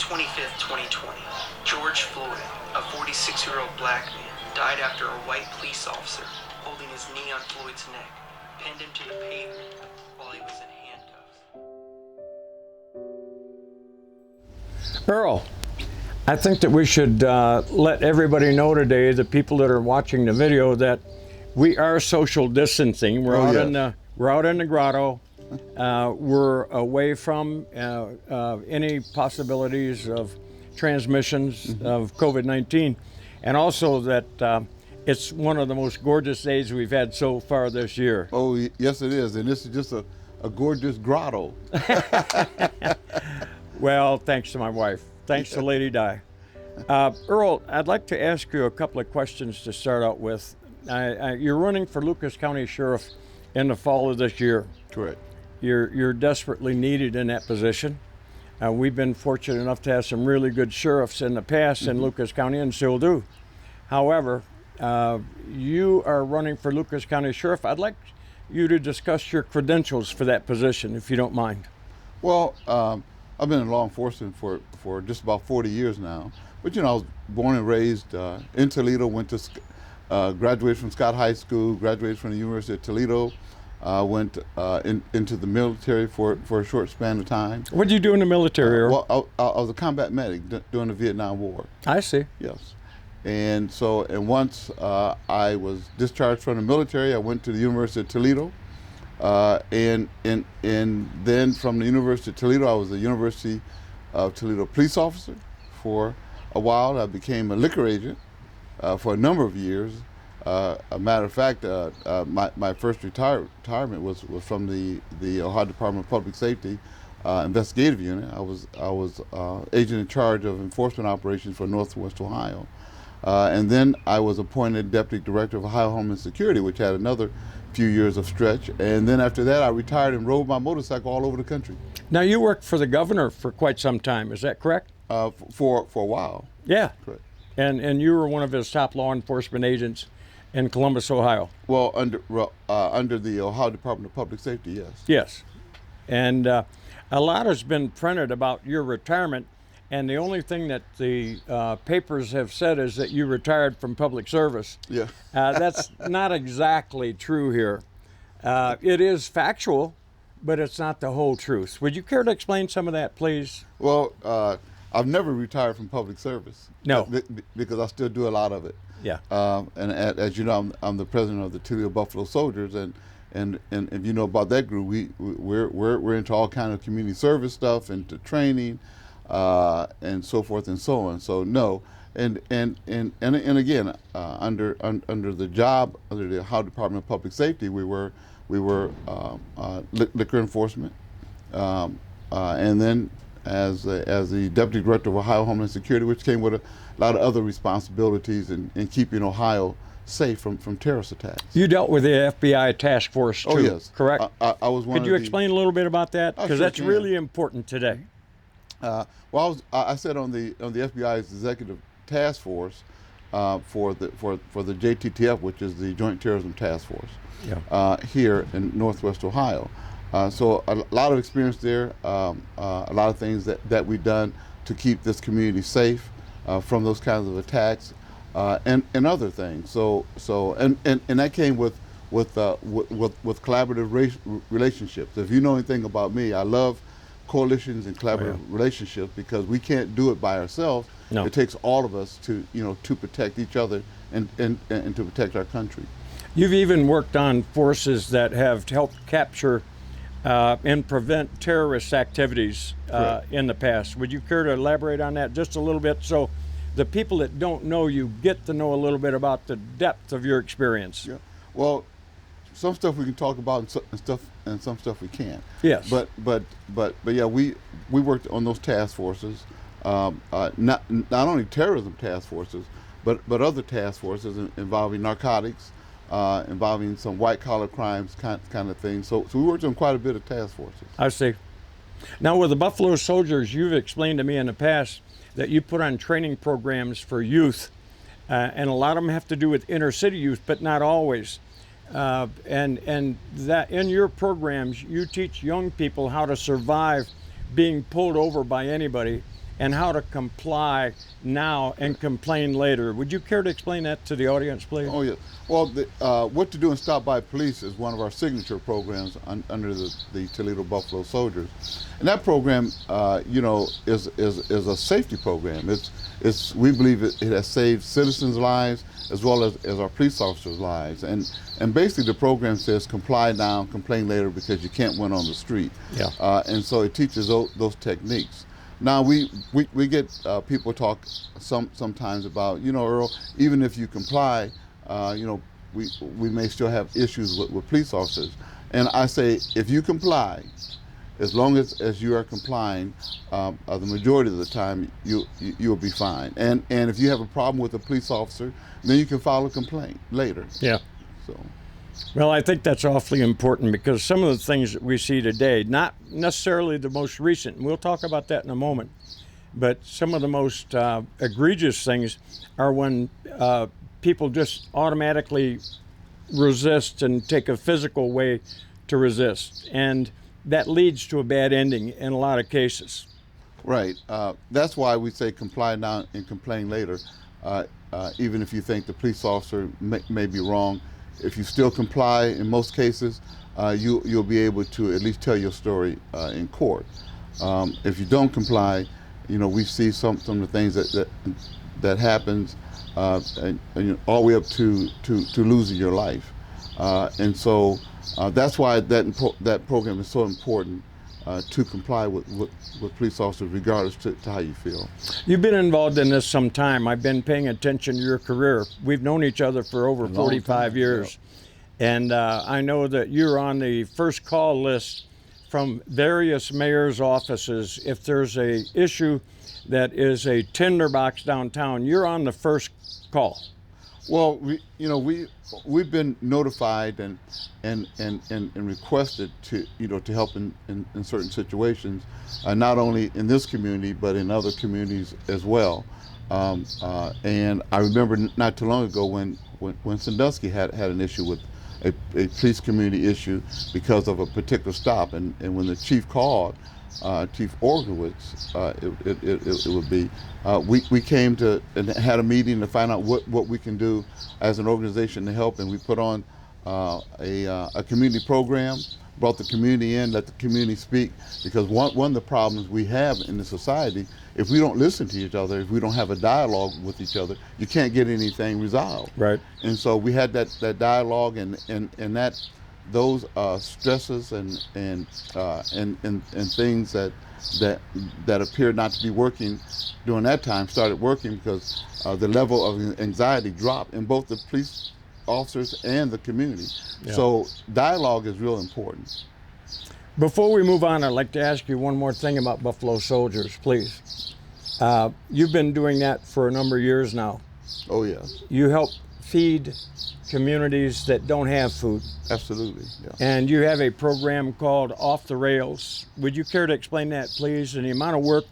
25th, 2020, George Floyd, a 46-year-old black man, died after a white police officer, holding his knee on Floyd's neck, pinned him to the pavement while he was in handcuffs. Earl, I think that we should let everybody know today, the people that are watching the video, that we are social distancing. We're out in the grotto. We're away from any possibilities of transmissions of COVID-19, and also that it's one of the most gorgeous days we've had so far this year. Oh, yes, it is, and this is just a gorgeous grotto. Well, thanks to my wife. Thanks to Lady Di. Earl, I'd like to ask you a couple of questions to start out with. You're running for Lucas County Sheriff in the fall of this year. Correct. You're desperately needed in that position. We've been fortunate enough to have some really good sheriffs in the past in Lucas County, and still do. However, you are running for Lucas County Sheriff. I'd like you to discuss your credentials for that position, if you don't mind. Well, I've been in law enforcement for just about 40 years now. But, I was born and raised in Toledo, went to graduated from Scott High School, graduated from the University of Toledo, went into the military for a short span of time. What did you do in the military, Earl? Well, I was a combat medic during the Vietnam War. I see. Yes. And once I was discharged from the military, I went to the University of Toledo. And then from the University of Toledo, I was a University of Toledo police officer for a while. I became a liquor agent for a number of years. A matter of fact, my first retirement was from the Ohio Department of Public Safety investigative unit. I was agent in charge of enforcement operations for Northwest Ohio. And then I was appointed Deputy Director of Ohio Homeland Security, which had another few years of stretch. And then after that, I retired and rode my motorcycle all over the country. Now, you worked for the governor for quite some time, is that correct? For a while. Yeah. Correct. And you were one of his top law enforcement agents in Columbus, Ohio. Well, under the Ohio Department of Public Safety, yes. Yes. And a lot has been printed about your retirement, and the only thing that the papers have said is that you retired from public service. Yeah. That's not exactly true here. It is factual, but it's not the whole truth. Would you care to explain some of that, please? Well, I've never retired from public service. No. Because I still do a lot of it. Yeah. And as you know, I'm the president of the Toledo Buffalo Soldiers, and if you know about that group, we're into all kind of community service stuff, into training, and so forth and so on. So no, and again, under the job under the Ohio Department of Public Safety, we were liquor enforcement, and then as the Deputy Director of Ohio Homeland Security, which came with a lot of other responsibilities in keeping Ohio safe from terrorist attacks. You dealt with the FBI task force too, oh, yes. Correct? I was one Could you explain a little bit about that? Because sure that's can. really important today. Well, I sat on the FBI's executive task force for the JTTF, which is the Joint Terrorism Task Force, here in Northwest Ohio. So a lot of experience there, a lot of things that we've done to keep this community safe from those kinds of attacks, and other things. So that came with collaborative relationships. If you know anything about me, I love coalitions and collaborative relationships, because we can't do it by ourselves. No. It takes all of us to protect each other and to protect our country. You've even worked on forces that have helped capture and prevent terrorist activities in the past. Would you care to elaborate on that just a little bit, so the people that don't know you get to know a little bit about the depth of your experience? Yeah. Well, some stuff we can talk about, and some stuff we can't. Yes. But yeah, we worked on those task forces, not only terrorism task forces, but other task forces involving narcotics, involving some white collar crimes kind of thing. So we worked on quite a bit of task forces. I see. Now, with the Buffalo Soldiers, you've explained to me in the past that you put on training programs for youth, and a lot of them have to do with inner city youth, but not always. And that in your programs, you teach young people how to survive being pulled over by anybody and how to comply now and complain later. Would you care to explain that to the audience, please? Oh, yeah. Well, What to Do and Stop by Police is one of our signature programs under the Toledo Buffalo Soldiers. And that program, is a safety program. We believe it has saved citizens' lives as well as our police officers' lives. And basically the program says comply now, complain later, because you can't win on the street. Yeah. And so it teaches those techniques. Now we get people talk sometimes about, Earl, even if you comply, we may still have issues with police officers. And I say, if you comply, as long as you are complying, the majority of the time you'll be fine. And if you have a problem with a police officer, then you can file a complaint later. Yeah. So. Well, I think that's awfully important, because some of the things that we see today, not necessarily the most recent, and we'll talk about that in a moment, but some of the most egregious things are when people just automatically resist and take a physical way to resist. And that leads to a bad ending in a lot of cases. Right. That's why we say comply now and complain later. Even if you think the police officer may be wrong, if you still comply, in most cases, you'll be able to at least tell your story in court. If you don't comply, we see some of the things that happens, and all the way up to losing your life. And so that's why that program is so important, to comply with police officers, regardless to how you feel. You've been involved in this some time. I've been paying attention to your career. We've known each other for over 45 years. Yep. And I know that you're on the first call list from various mayor's offices. If there's a issue that is a tinderbox downtown, you're on the first call. Well, we've been notified and requested to help in certain situations, not only in this community but in other communities as well. And I remember not too long ago when Sandusky had an issue with a police community issue because of a particular stop, and when the chief called, Chief Orgowitz, it would be, we came to and had a meeting to find out what we can do as an organization to help, and we put on a community program, brought the community in, let the community speak, because one of the problems we have in the society, if we don't listen to each other, if we don't have a dialogue with each other, you can't get anything resolved. Right. And so we had that dialogue, and that those stresses and things that appeared not to be working during that time started working, because the level of anxiety dropped in both the police officers and the community. Yeah. So dialogue is real important. Before we move on, I'd like to ask you one more thing about Buffalo Soldiers, please. You've been doing that for a number of years now. Oh, yes. You help feed communities that don't have food. Absolutely, yeah. And you have a program called Off the Rails. Would you care to explain that, please, and the amount of work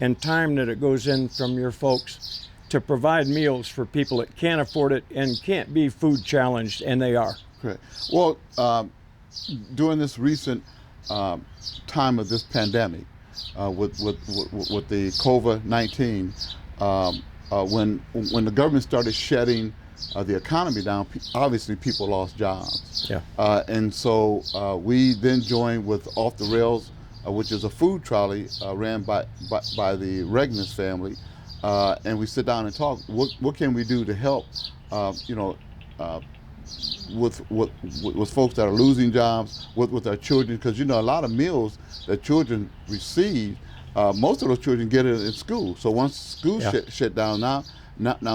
and time that it goes in from your folks to provide meals for people that can't afford it and can't be food challenged, and they are? Correct. Well, during this recent time of this pandemic, with the COVID-19, when the government started shutting the economy down, obviously people lost jobs. Yeah. And so we then joined with Off the Rails, which is a food trolley ran by the Regnus family, and we sit down and talk. What can we do to help? With folks that are losing jobs, with our children, because a lot of meals that children receive, most of those children get it in school. So once school shut down, now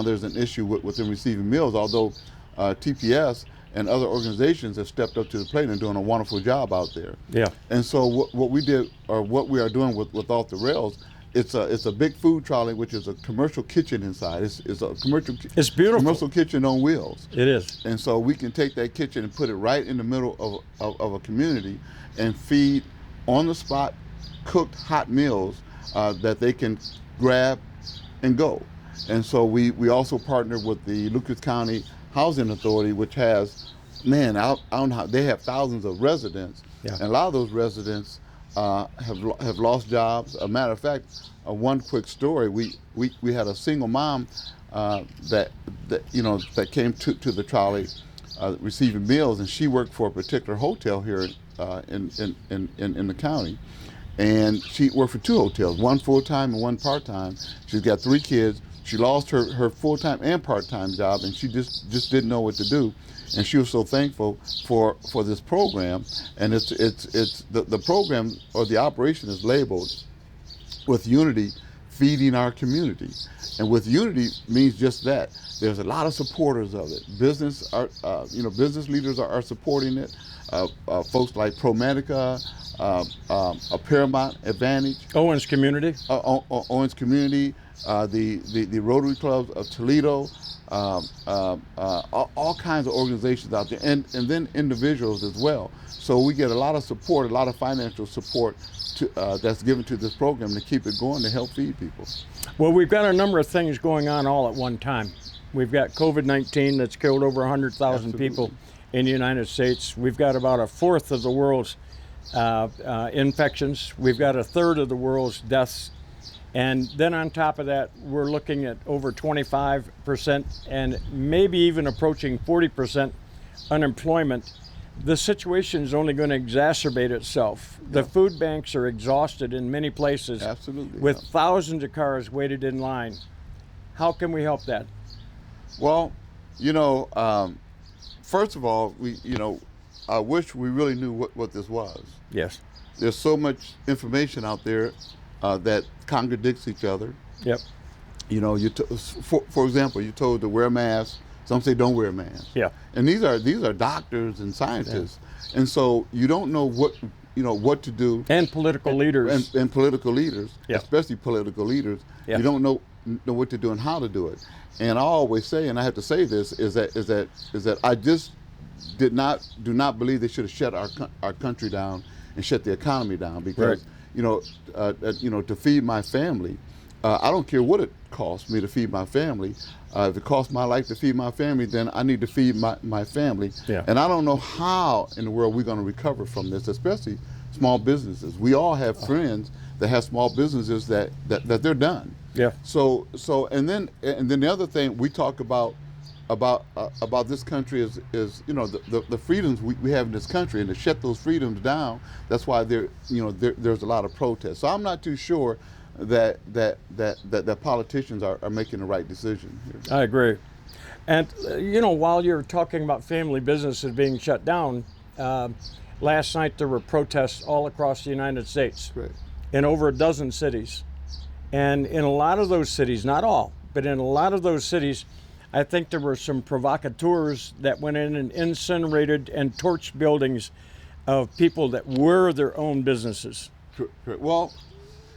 there's an issue with them receiving meals, although TPS and other organizations have stepped up to the plate and doing a wonderful job out there. Yeah. And so what we did, or what we are doing with Off the Rails, it's a big food trolley, which is a commercial kitchen inside. It's a commercial. It's beautiful. Commercial kitchen on wheels. It is. And so we can take that kitchen and put it right in the middle of a community and feed on the spot, cooked hot meals that they can grab and go. And so we also partner with the Lucas County Housing Authority, which has, I don't know how, they have thousands of residents. Yeah. And a lot of those residents have lost jobs. A matter of fact, one quick story: we had a single mom that came to the trolley receiving meals, and she worked for a particular hotel here in the county. And she worked for 2 hotels, one full-time and one part-time. She's got 3 kids. She lost her full-time and part-time job, and she just didn't know what to do. And she was so thankful for this program. And it's the program, or the operation, is labeled with Unity, feeding our community. And with Unity means just that. There's a lot of supporters of it. Business leaders are supporting it. Folks like ProMedica, a Paramount Advantage, Owens Community, Owens Community, the Rotary Clubs of Toledo, all kinds of organizations out there, and then individuals as well. So we get a lot of support, a lot of financial support that's given to this program to keep it going, to help feed people. Well, we've got a number of things going on all at one time. We've got COVID-19 that's killed over 100,000 people in the United States. We've got about 1/4 of the world's infections. We've got 1/3 of the world's deaths. And then on top of that, we're looking at over 25% and maybe even approaching 40% unemployment. The situation is only going to exacerbate itself. The food banks are exhausted in many places. Absolutely. With thousands of cars waited in line. How can we help that? Well, first of all, I wish we really knew what this was. Yes. There's so much information out there that contradicts each other. Yep. For example, you're told to wear a mask. Some say don't wear a mask. Yeah. And these are doctors and scientists, and so you don't know what to do. And political leaders. And political leaders, Yeah. especially political leaders. Yeah. You don't know what to do and how to do it. And I always say, and I have to say this, is that I just do not believe they should have shut our country down and shut the economy down, because to feed my family, I don't care what it costs me to feed my family. If it costs my life to feed my family, then I need to feed my family. Yeah. And I don't know how in the world we're going to recover from this, especially small businesses. We all have friends that have small businesses that they're done. Yeah. So and then the other thing we talk about this country is the freedoms we have in this country, and to shut those freedoms down, that's why there's a lot of protests. So I'm not too sure that politicians are making the right decision here. I agree. And while you're talking about family businesses being shut down, last night there were protests all across the United States. Right. In over a dozen cities. And in a lot of those cities, not all, but in a lot of those cities, I think there were some provocateurs that went in and incinerated and torched buildings of people that were their own businesses. Well,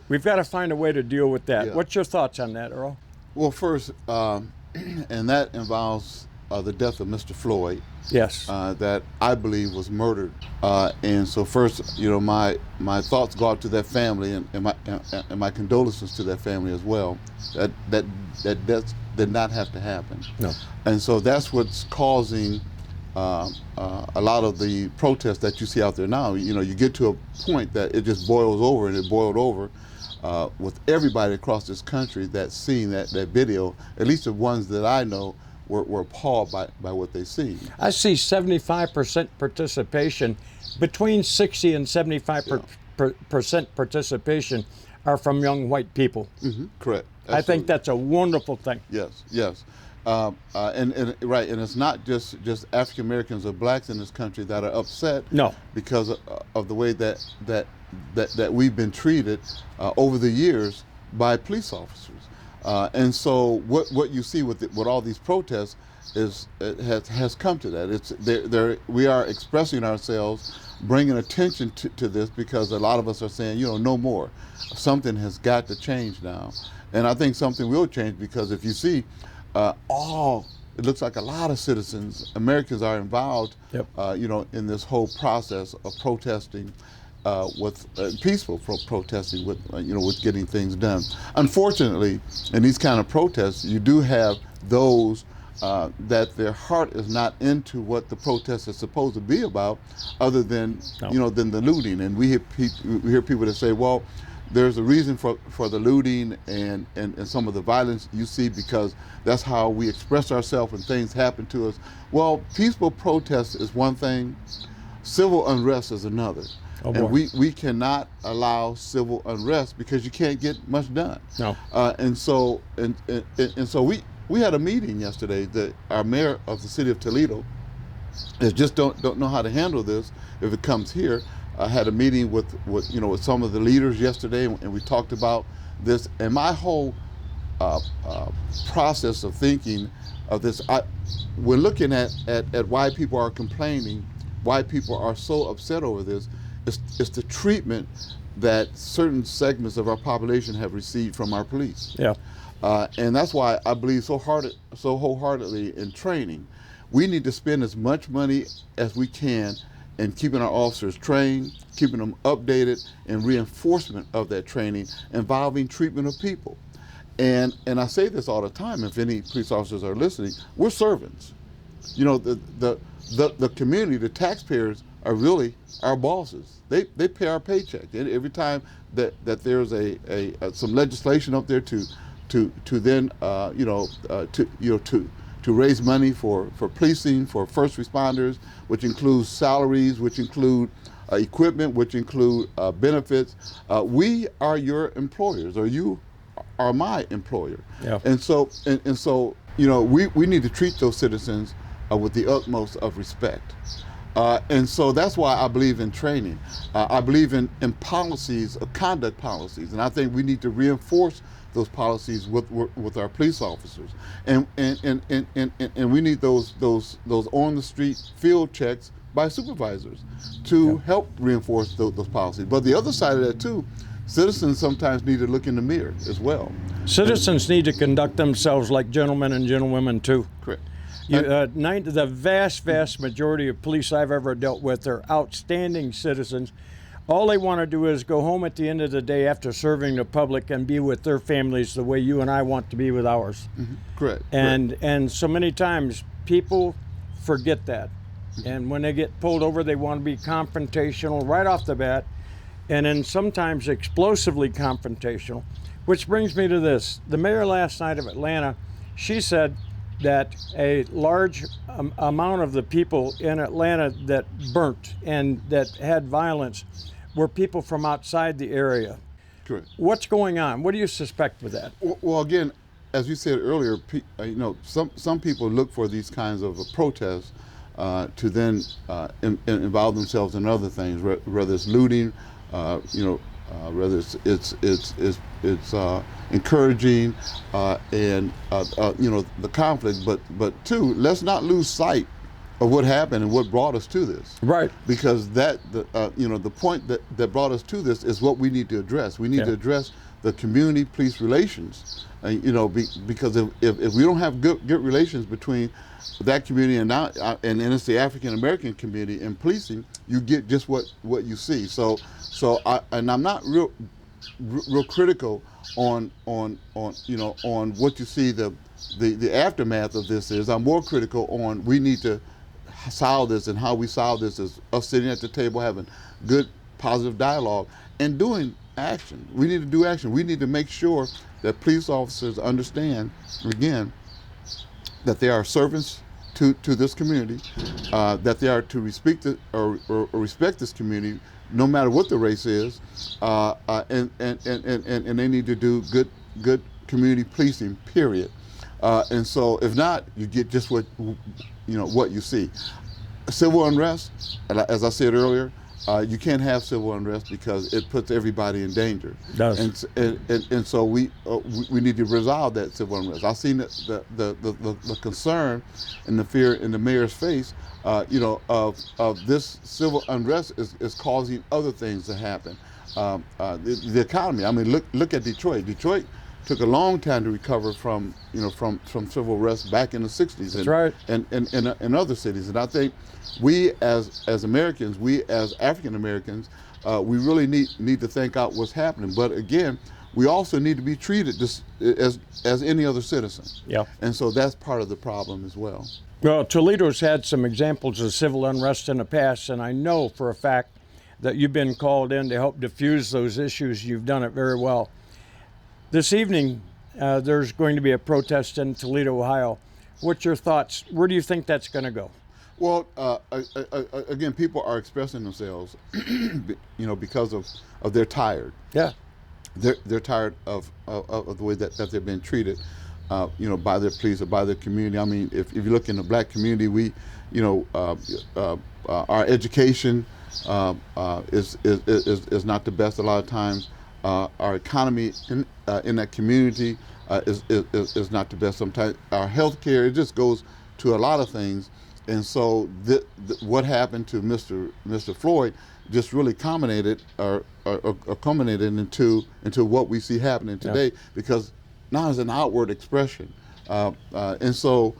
we've got to find a way to deal with that. Yeah. What's your thoughts on that, Earl? Well, first, and that involves the death of Mr. Floyd. Yes. That I believe was murdered. And so first, my thoughts go out to that family, and my condolences to that family as well. That did not have to happen. No. And so that's what's causing a lot of the protests that you see out there now. You get to a point that it just boils over, and it boiled over with everybody across this country that's seen that video. At least the ones that I know were appalled by what they see. I see 75% participation. Between 60 and 75% participation are from young white people. Mm-hmm. Correct. Absolutely. I think that's a wonderful thing. Yes. And right, and it's not just African Americans or blacks in this country that are upset. No. Because of the way that we've been treated over the years by police officers. And so what you see with all these protests has come to that. We are expressing ourselves, bringing attention to this, because a lot of us are saying, no more. Something has got to change now. And I think something will change, because if you see, it looks like a lot of citizens, Americans, are involved, Yep. In this whole process of protesting, with peaceful protesting, with getting things done. Unfortunately, in these kind of protests, you do have those that their heart is not into what the protest is supposed to be about, other than than the looting. And we hear people that say, well, there's a reason for the looting and some of the violence you see, because that's how we express ourselves when things happen to us. Well, peaceful protest is one thing, civil unrest is another. Oh, and boy. we cannot allow civil unrest, because you can't get much done. No. And so we had a meeting yesterday that our mayor of the city of Toledo is just don't know how to handle this if it comes here. I had a meeting with some of the leaders yesterday, and we talked about this. And my whole process of thinking of this, we're looking at why people are complaining, why people are so upset over this. It's the treatment that certain segments of our population have received from our police. Yeah. And that's why I believe so wholeheartedly in training. We need to spend as much money as we can in keeping our officers trained, keeping them updated, and reinforcement of that training involving treatment of people. And I say this all the time, if any police officers are listening, we're servants. The community, the taxpayers, are really our bosses. They pay our paycheck. And every time that there's some legislation up there to then to raise money for policing, for first responders, which includes salaries, which include equipment, which include benefits. We are your employers, or you are my employer. Yeah. And so we need to treat those citizens with the utmost of respect. And so that's why I believe in training. I believe in policies, conduct policies, and I think we need to reinforce those policies with our police officers, and we need those on the street field checks by supervisors to help reinforce those policies. But the other side of that too, citizens sometimes need to look in the mirror as well. Citizens need to conduct themselves like gentlemen and gentlewomen too. Correct. The vast majority of police I've ever dealt with are outstanding citizens. All they want to do is go home at the end of the day after serving the public and be with their families the way you and I want to be with ours. Mm-hmm. Correct. And so many times people forget that. And when they get pulled over, they want to be confrontational right off the bat, and then sometimes explosively confrontational, which brings me to this. The mayor last night of Atlanta, she said that a large amount of the people in Atlanta that burnt and that had violence were people from outside the area. Correct. What's going on? What do you suspect with that? Well, again, as you said earlier, some people look for these kinds of protests to then involve themselves in other things, whether it's looting, whether it's encouraging and the conflict, but two, let's not lose sight of what happened and what brought us to this. Right. Because the point that brought us to this is what we need to address. We need to address the community police relations, because if we don't have good relations between that community and it's the African American community in policing, you get just what you see. So I'm not real critical on what you see the aftermath of this is. I'm more critical on we need to solve this, and how we solve this is us sitting at the table having good positive dialogue and doing action. We need to do action. We need to make sure that police officers understand, again, that they are servants to this community, that they are to respect this community, no matter what the race is, and they need to do good community policing. Period. And so, if not, you get just what you see. Civil unrest, as I said earlier, you can't have civil unrest because it puts everybody in danger. It does. And so we need to resolve that civil unrest. I've seen the concern and the fear in the mayor's face, of this civil unrest is causing other things to happen. The economy. I mean, look at Detroit. Detroit took a long time to recover from civil unrest back in the 60s. That's right. And other cities. And I think we as Americans, we as African Americans, we really need to think out what's happening. But again, we also need to be treated just as any other citizen. Yeah. And so that's part of the problem as well. Well, Toledo's had some examples of civil unrest in the past, and I know for a fact that you've been called in to help diffuse those issues. You've done it very well. This evening, there's going to be a protest in Toledo, Ohio. What's your thoughts? Where do you think that's going to go? Well, again, people are expressing themselves, because of they're tired. Yeah. They're tired of the way that they've been treated, by their police or by their community. I mean, if you look in the black community, we, our education is not the best a lot of times. Our economy in that community is not the best sometimes. Our health care, it just goes to a lot of things. And so what happened to Mr. Floyd just really culminated into what we see happening today, because now it's an outward expression. And so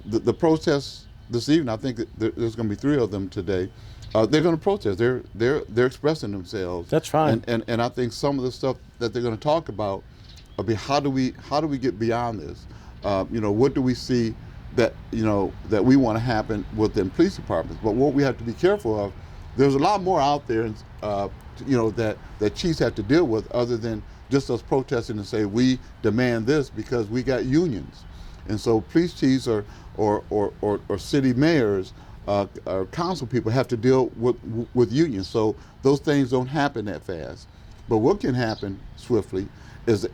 the protests this evening, I think that there's going to be 3 of them today. They're going to protest. They're expressing themselves. That's fine. And I think some of the stuff that they're going to talk about will be how do we get beyond this? What do we see that that we want to happen within police departments? But what we have to be careful of, there's a lot more out there, that chiefs have to deal with, other than just us protesting and say we demand this, because we got unions. And so police chiefs or city mayors or council people have to deal with unions. So those things don't happen that fast. But what can happen swiftly is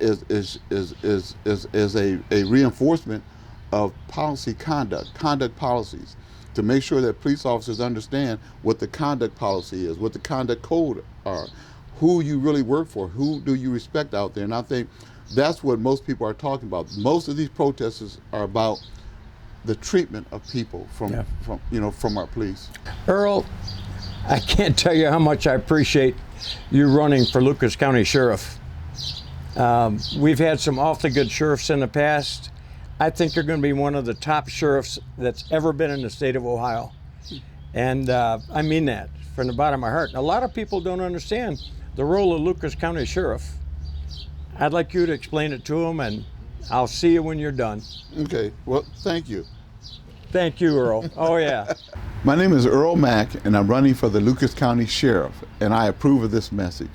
a reinforcement of conduct policies, to make sure that police officers understand what the conduct policy is, what the conduct code are, who you really work for, who do you respect out there. And I think that's what most people are talking about. Most of these protests are about the treatment of people from our police. Earl, I can't tell you how much I appreciate you running for Lucas County Sheriff. We've had some awfully good sheriffs in the past. I think you're going to be one of the top sheriffs that's ever been in the state of Ohio. And I mean that from the bottom of my heart. And a lot of people don't understand the role of Lucas County Sheriff. I'd like you to explain it to them, and I'll see you when you're done. Okay, well, thank you. Thank you, Earl. Oh, yeah. My name is Earl Mack, and I'm running for the Lucas County Sheriff, and I approve of this message.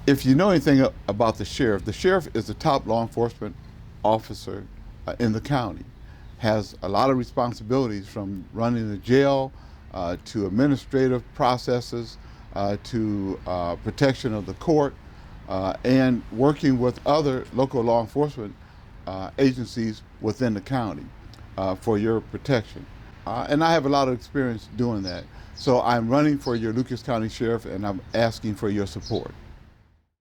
If you know anything about the sheriff is the top law enforcement officer in the county, has a lot of responsibilities, from running the jail to administrative processes to protection of the court, and working with other local law enforcement agencies within the county for your protection. And I have a lot of experience doing that. So I'm running for your Lucas County Sheriff, and I'm asking for your support.